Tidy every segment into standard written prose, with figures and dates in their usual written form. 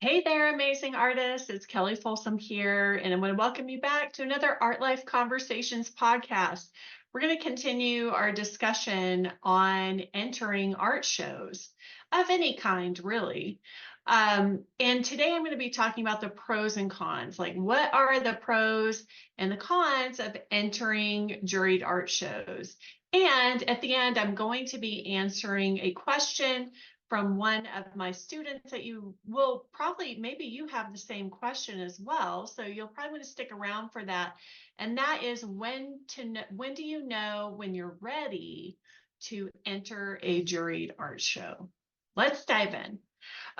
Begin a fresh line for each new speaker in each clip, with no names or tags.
Hey there, amazing artists. It's Kelly Folsom here, and I'm going to welcome you back to another Art Life Conversations podcast. We're going to continue our discussion on entering art shows of any kind, really. And today I'm going to be talking about the pros and cons. Like, what are the pros and the cons of entering juried art shows? And at the end, I'm going to be answering a question from one of my students that you will probably, maybe you have the same question as well. So you'll probably want to stick around for that. And that is when do you know when you're ready to enter a juried art show? Let's dive in.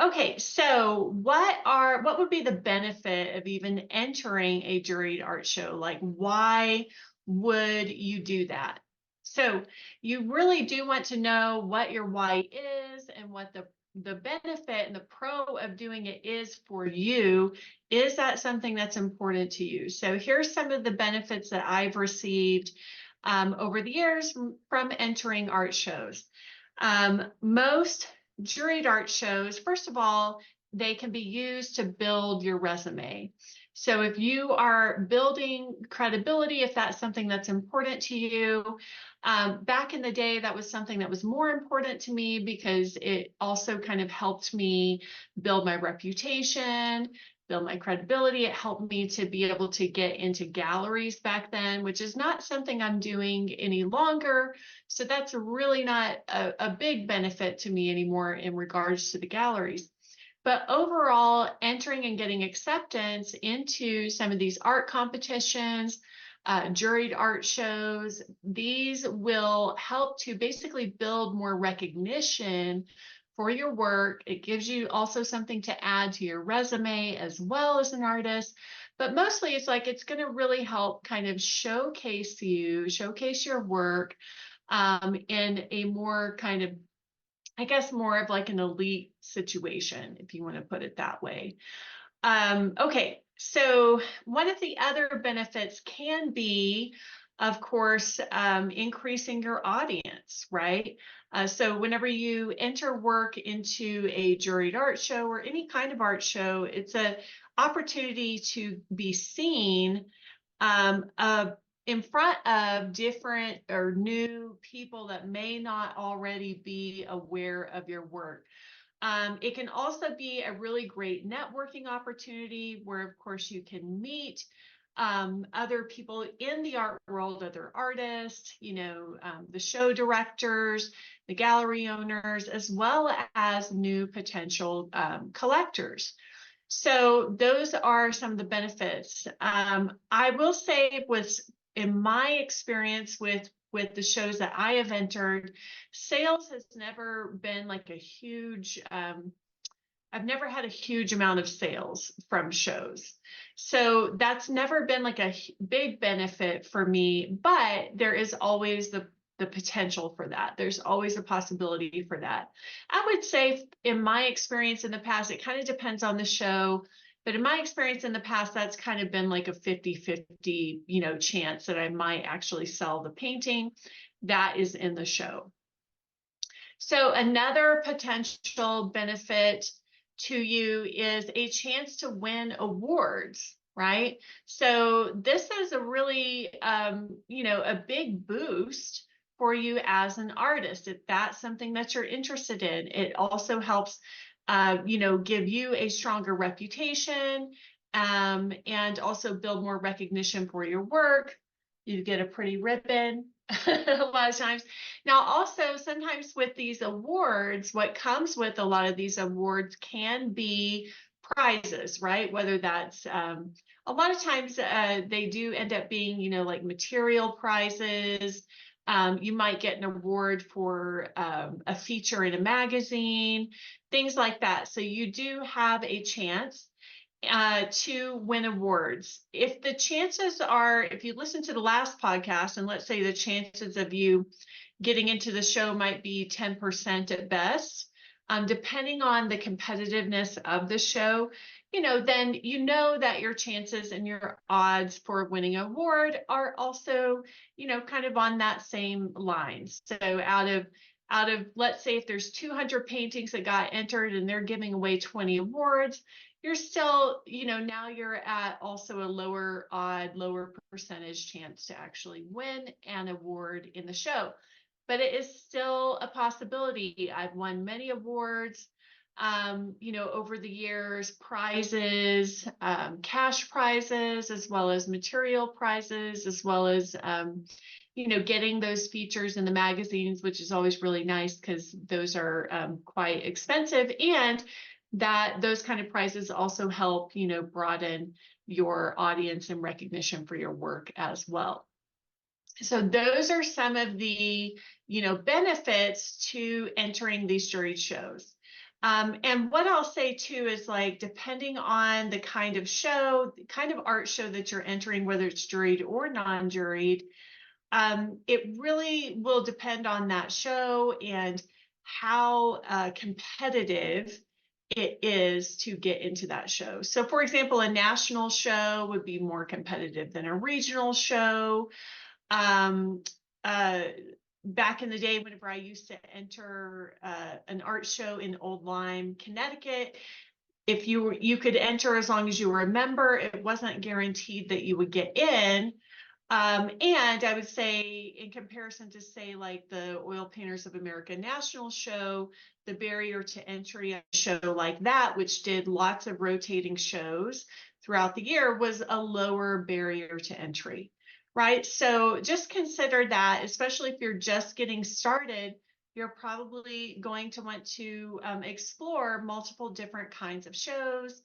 Okay, so what would be the benefit of even entering a juried art show? Like, why would you do that? So you really do want to know what your why is and what the benefit and the pro of doing it is for you. Is that something that's important to you? So here's some of the benefits that I've received over the years from entering art shows. Most juried art shows, first of all, they can be used to build your resume. So if you are building credibility, if that's something that's important to you, back in the day, that was something that was more important to me because it also kind of helped me build my reputation, build my credibility. It helped me to be able to get into galleries back then, which is not something I'm doing any longer. So that's really not a big benefit to me anymore in regards to the galleries. But overall, entering and getting acceptance into some of these art competitions, juried art shows, these will help to basically build more recognition for your work. It gives you also something to add to your resume as well as an artist. But mostly it's going to really help kind of showcase your work in a more kind of, I guess, more of like an elite situation, if you want to put it that way. Okay, so one of the other benefits can be, of course, increasing your audience, right? So whenever you enter work into a juried art show or any kind of art show, it's an opportunity to be seen in front of different or new people that may not already be aware of your work. It can also be a really great networking opportunity where, of course, you can meet other people in the art world, other artists, the show directors, the gallery owners, as well as new potential collectors. So those are some of the benefits. I will say, in my experience with the shows that I have entered, sales has never been like a huge. I've never had a huge amount of sales from shows. So that's never been like a big benefit for me, but there is always the potential for that. There's always a possibility for that. I would say in my experience in the past, it kind of depends on the show. But in my experience in the past, that's kind of been like a 50-50, chance that I might actually sell the painting that is in the show. So another potential benefit to you is a chance to win awards, right? So this is a really, a big boost for you as an artist if that's something that you're interested in. It also helps, give you a stronger reputation, and also build more recognition for your work. You get a pretty ribbon a lot of times. Now, also, sometimes with these awards, what comes with a lot of these awards can be prizes, right? Whether that's a lot of times they do end up being, like material prizes. You might get an award for a feature in a magazine, things like that. So you do have a chance to win awards. If the chances are, if you listen to the last podcast, and let's say the chances of you getting into the show might be 10% at best, depending on the competitiveness of the show, then you know that your chances and your odds for winning an award are also, kind of on that same line. So out of let's say if there's 200 paintings that got entered and they're giving away 20 awards, you're still, now you're at also a lower odd, lower percentage chance to actually win an award in the show. But it is still a possibility. I've won many awards, over the years, prizes, cash prizes, as well as material prizes, as well as, getting those features in the magazines, which is always really nice because those are quite expensive. And that those kind of prizes also help, broaden your audience and recognition for your work as well. So those are some of the, benefits to entering these juried shows. And what I'll say too is, like, depending on the kind of show, the kind of art show that you're entering, whether it's juried or non-juried, it really will depend on that show and how competitive it is to get into that show. So, for example, a national show would be more competitive than a regional show. Um, uh, Back in the day, whenever I used to enter an art show in Old Lyme, Connecticut, if you could enter as long as you were a member. It wasn't guaranteed that you would get in. And I would say, in comparison to, say, like the Oil Painters of America National Show, the barrier to entry a show like that, which did lots of rotating shows throughout the year, was a lower barrier to entry, right? So just consider that, especially if you're just getting started, you're probably going to want to explore multiple different kinds of shows,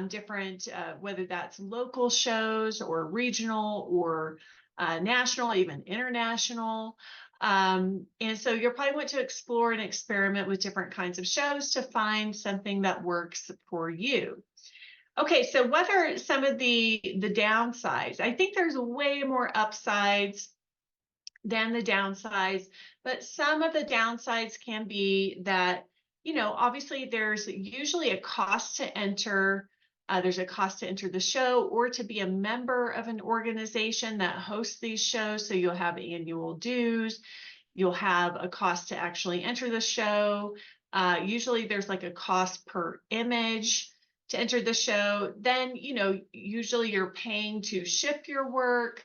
different, whether that's local shows or regional or national, even international. And so you'll probably want to explore and experiment with different kinds of shows to find something that works for you. Okay, so what are some of the downsides? I think there's way more upsides than the downsides, but some of the downsides can be that, obviously there's usually a cost to enter. There's a cost to enter the show or to be a member of an organization that hosts these shows. So you'll have annual dues. You'll have a cost to actually enter the show. Usually there's like a cost per image to enter the show. Then, usually you're paying to ship your work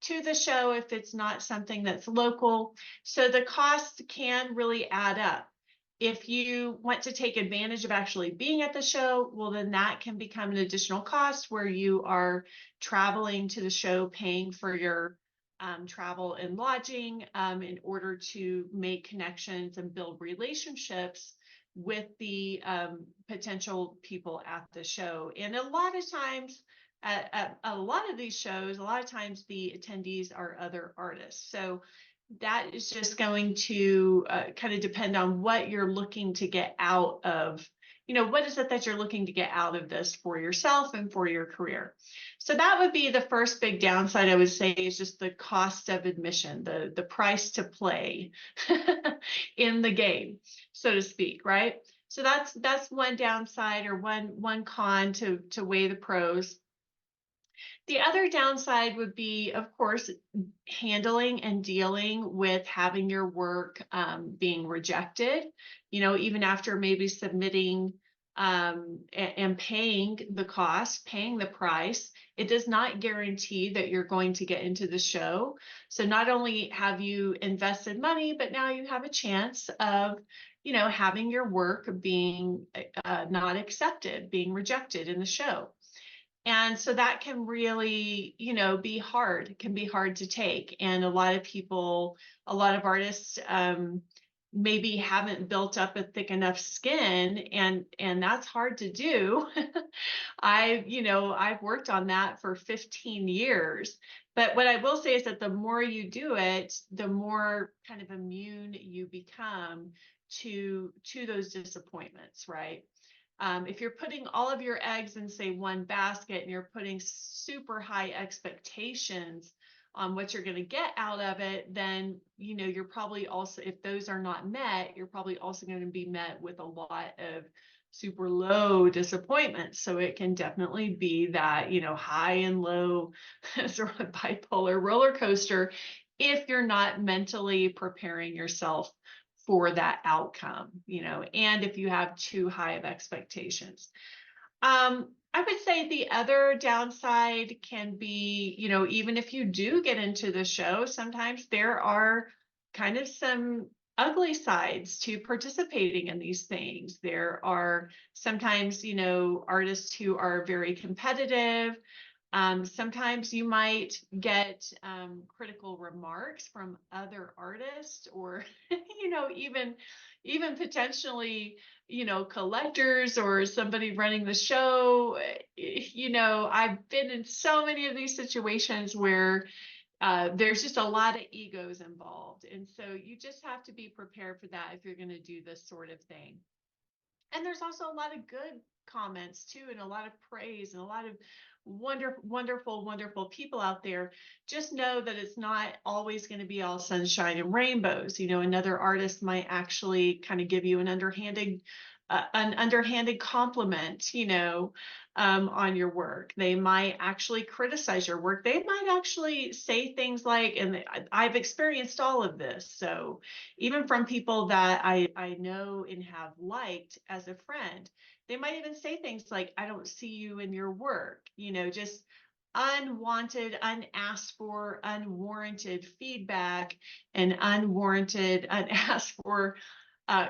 to the show if it's not something that's local. So the cost can really add up. If you want to take advantage of actually being at the show, well, then that can become an additional cost where you are traveling to the show, paying for your travel and lodging in order to make connections and build relationships with the potential people at the show. And a lot of times, at a lot of these shows, a lot of times the attendees are other artists. So that is just going to kind of depend on what you're looking to get out of, what is it that you're looking to get out of this for yourself and for your career. So that would be the first big downside, I would say, is just the cost of admission, the price to play in the game, so to speak, right? So that's one downside, or one con to weigh the pros. The other downside would be, of course, handling and dealing with having your work being rejected, even after maybe submitting and paying the cost, paying the price. It does not guarantee that you're going to get into the show. So not only have you invested money, but now you have a chance of, having your work being not accepted, being rejected in the show. And so that can really, be hard. It can be hard to take. And a lot of people, a lot of artists, maybe haven't built up a thick enough skin, and that's hard to do. I've worked on that for 15 years. But what I will say is that the more you do it, the more kind of immune you become to those disappointments, right? If you're putting all of your eggs in, say, one basket, and you're putting super high expectations on what you're going to get out of it, then, you're probably also, if those are not met, you're probably also going to be met with a lot of super low disappointments. So it can definitely be that, high and low sort of bipolar roller coaster if you're not mentally preparing yourself for that outcome, and if you have too high of expectations. I would say the other downside can be, even if you do get into the show, sometimes there are kind of some ugly sides to participating in these things. There are sometimes, artists who are very competitive. Sometimes you might get critical remarks from other artists, or even potentially, collectors or somebody running the show. I've been in so many of these situations where there's just a lot of egos involved, and so you just have to be prepared for that if you're going to do this sort of thing. And there's also a lot of good comments too, and a lot of praise, and a lot of wonderful people out there. Just know that it's not always going to be all sunshine and rainbows. Another artist might actually kind of give you an underhanded compliment, on your work. They might actually criticize your work. They might actually say things like, and I've experienced all of this. So even from people that I know and have liked as a friend, they might even say things like, I don't see you in your work, just unwanted, unasked for, unwarranted feedback, and unwarranted, unasked for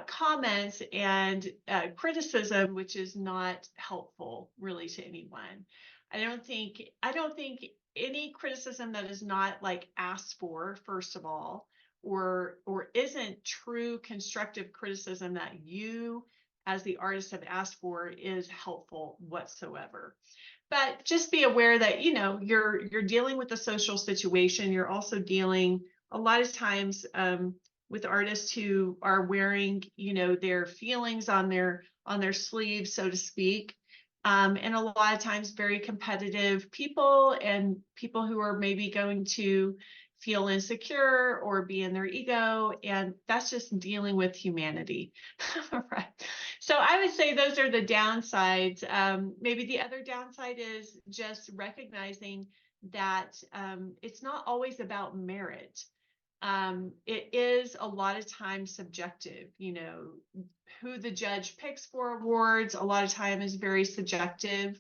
comments and criticism, which is not helpful really to anyone. I don't think any criticism that is not like asked for, first of all, or isn't true constructive criticism that you as the artist have asked for, is helpful whatsoever. But just be aware that you're dealing with a social situation. You're also dealing a lot of times with artists who are wearing their feelings on their sleeves, so to speak. And a lot of times very competitive people, and people who are maybe going to feel insecure or be in their ego, and that's just dealing with humanity. Right. So I would say those are the downsides. Maybe the other downside is just recognizing that it's not always about merit. It is a lot of times subjective. Who the judge picks for awards a lot of time is very subjective.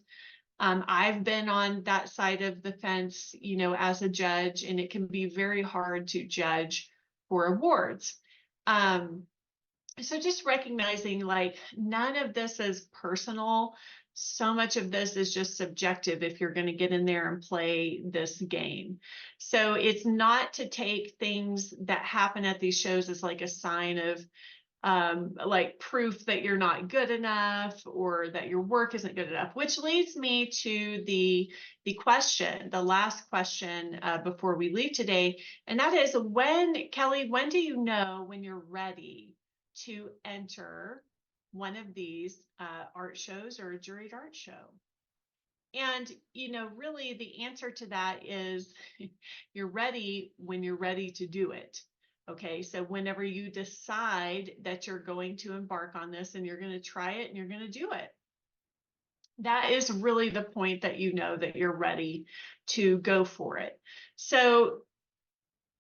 I've been on that side of the fence, as a judge, and it can be very hard to judge for awards. So just recognizing, like, none of this is personal. So much of this is just subjective if you're going to get in there and play this game. So it's not to take things that happen at these shows as like a sign of like proof that you're not good enough, or that your work isn't good enough, which leads me to the last question before we leave today. And that is, Kelly, when do you know when you're ready to enter one of these art shows or a juried art show? And, really the answer to that is you're ready when you're ready to do it. Okay, so whenever you decide that you're going to embark on this and you're going to try it and you're going to do it, that is really the point that that you're ready to go for it. So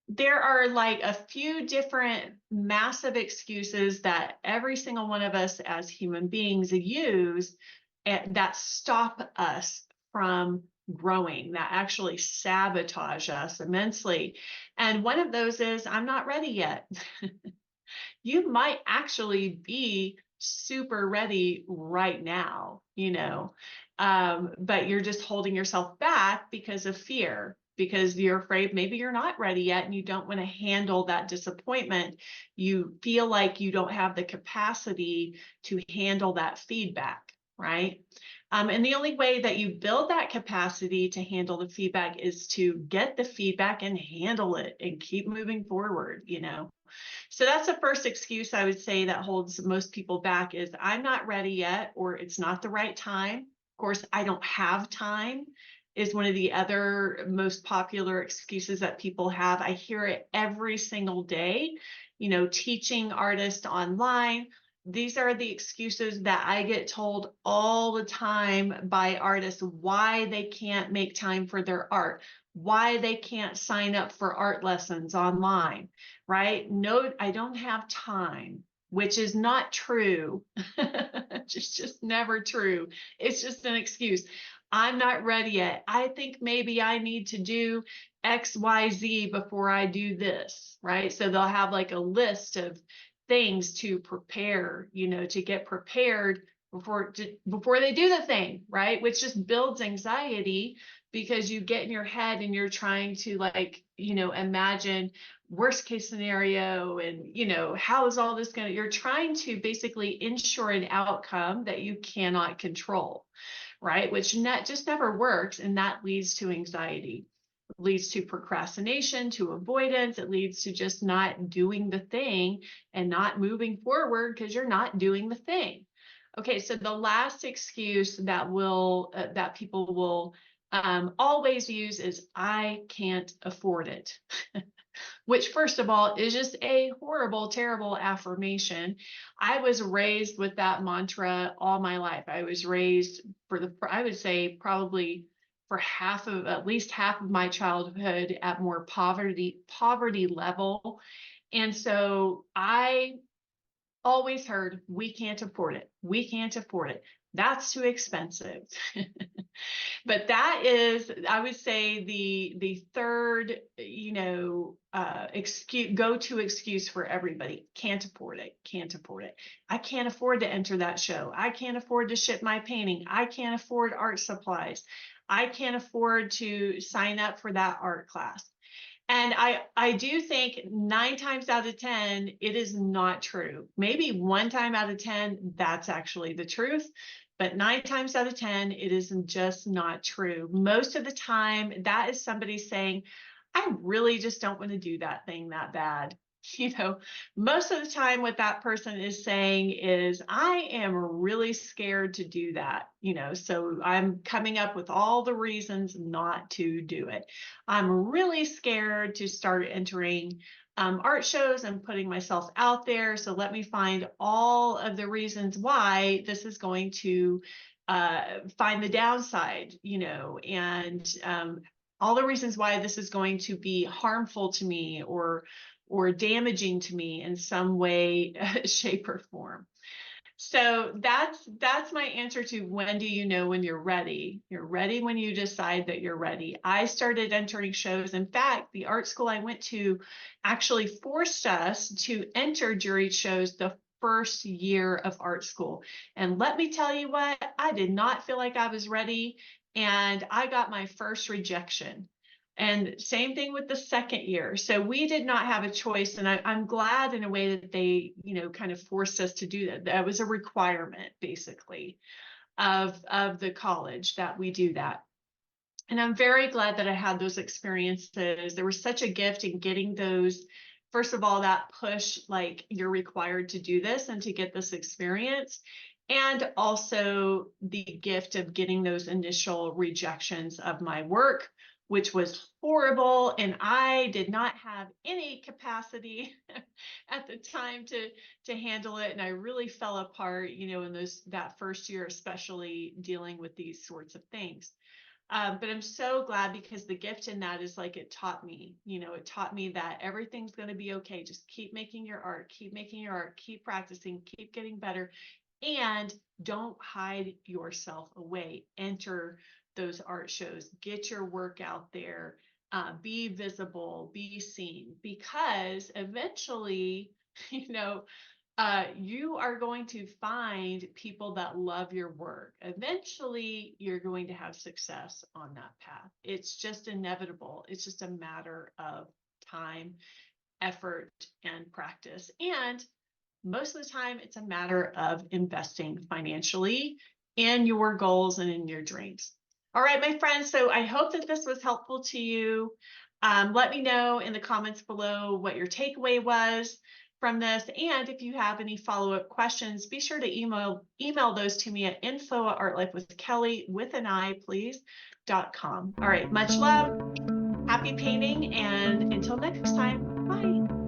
there are like a few different massive excuses that every single one of us as human beings use that stop us from growing, that actually sabotage us immensely. And one of those is, I'm not ready yet. You might actually be super ready right now, but you're just holding yourself back because of fear, because you're afraid maybe you're not ready yet and you don't want to handle that disappointment. You feel like you don't have the capacity to handle that feedback, right? And the only way that you build that capacity to handle the feedback is to get the feedback and handle it and keep moving forward. So that's the first excuse I would say that holds most people back, is I'm not ready yet, or it's not the right time. Of course, I don't have time is one of the other most popular excuses that people have. I hear it every single day, teaching artists online. These are the excuses that I get told all the time by artists, why they can't make time for their art, why they can't sign up for art lessons online, right? No, I don't have time, which is not true. It's just never true. It's just an excuse. I'm not ready yet. I think maybe I need to do XYZ before I do this, right? So they'll have like a list of things to prepare, to get prepared before they do the thing, right? Which just builds anxiety because you get in your head and you're trying to like, imagine worst case scenario and, how is all this you're trying to basically ensure an outcome that you cannot control, right? Which just never works. And that leads to anxiety, leads to procrastination, to avoidance. It leads to just not doing the thing and not moving forward because you're not doing the thing. Okay, so the last excuse that people will always use is I can't afford it. Which, first of all, is just a horrible, terrible affirmation. I was raised with that mantra all my life. I was raised I would say probably for at least half of my childhood at more poverty level. And so I always heard, we can't afford it. We can't afford it. That's too expensive. But that is, I would say, the third, go-to excuse for everybody. Can't afford it. Can't afford it. I can't afford to enter that show. I can't afford to ship my painting. I can't afford art supplies. I can't afford to sign up for that art class. And I do think 9 times out of 10, it is not true. Maybe 1 time out of 10, that's actually the truth. But 9 times out of 10, it is just not true. Most of the time, that is somebody saying, I really just don't want to do that thing that bad. Most of the time what that person is saying is, I am really scared to do that. So I'm coming up with all the reasons not to do it. I'm really scared to start entering art shows and putting myself out there. So let me find all of the reasons why this is going to find the downside, and all the reasons why this is going to be harmful to me or damaging to me in some way, shape, or form. So that's my answer to when do you know when you're ready? You're ready when you decide that you're ready. I started entering shows. In fact, the art school I went to actually forced us to enter juried shows the first year of art school. And let me tell you what, I did not feel like I was ready. And I got my first rejection. And same thing with the second year. So we did not have a choice. And I'm glad in a way that they, kind of forced us to do that. That was a requirement, basically, of the college that we do that. And I'm very glad that I had those experiences. There was such a gift in getting those, first of all, that push, like you're required to do this and to get this experience. And also the gift of getting those initial rejections of my work, which was horrible. And I did not have any capacity at the time to handle it. And I really fell apart, in that first year, especially dealing with these sorts of things. But I'm so glad because the gift in that is like, it taught me that everything's going to be okay. Just keep making your art, keep practicing, keep getting better, and don't hide yourself away. Enter those art shows, get your work out there, be visible, be seen, because eventually, you are going to find people that love your work. Eventually, you're going to have success on that path. It's just inevitable. It's just a matter of time, effort, and practice. And most of the time, it's a matter of investing financially in your goals and in your dreams. All right, my friends. So I hope that this was helpful to you. Let me know in the comments below what your takeaway was from this. And if you have any follow-up questions, be sure to email those to me at info@artlifewithkelly with an I, please.com. All right, much love, happy painting, and until next time, bye.